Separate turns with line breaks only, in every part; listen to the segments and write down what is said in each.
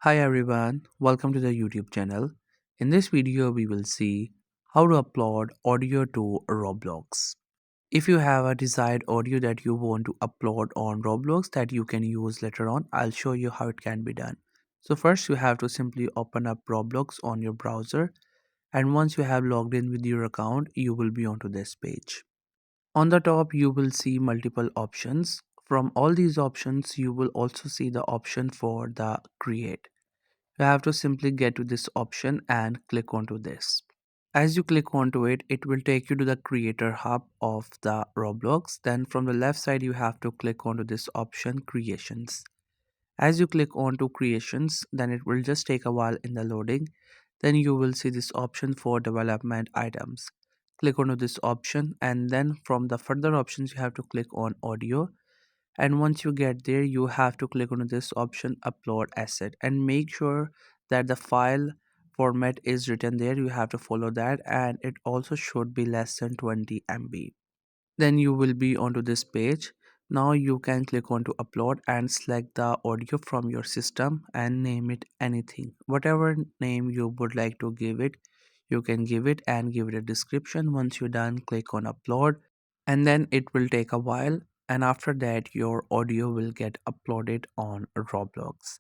Hi everyone, welcome to the YouTube channel. In this video, we will see how to upload audio to Roblox. If you have a desired audio that you want to upload on Roblox that you can use later on, I'll show you how it can be done. So first you have to simply open up Roblox on your browser, and once you have logged in with your account, you will be onto this page. On the top, you will see multiple options. From all these options, you will also see the option for the create. You have to simply get to this option and click onto this. As you click onto it, it will take you to the creator hub of the Roblox. Then from the left side, you have to click onto this option creations. As you click onto creations, then it will just take a while in the loading. Then you will see this option for development items. Click onto this option, and then from the further options, you have to click on audio, and once you get there you have to click on this option upload asset and make sure that the file format is written there. You have to follow that, and it also should be less than 20 MB. Then you will be onto this page. Now you can click on to upload and select the audio from your system and name it anything, whatever name you would like to give it. You can give it and give it a description. Once you're done, click on upload, and then it will take a while, and after that your audio will get uploaded on Roblox.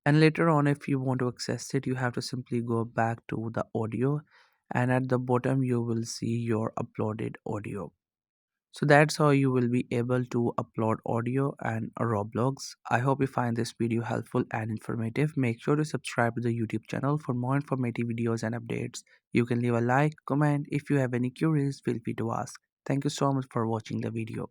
And later on, if you want to access it, you have to simply go back to the audio, and at the bottom you will see your uploaded audio. So that's how you will be able to upload audio and Roblox. I hope you find this video helpful and informative. Make sure to subscribe to the YouTube channel for more informative videos and updates. You can leave a like, comment. If you have any queries, feel free to ask. Thank you so much for watching the video.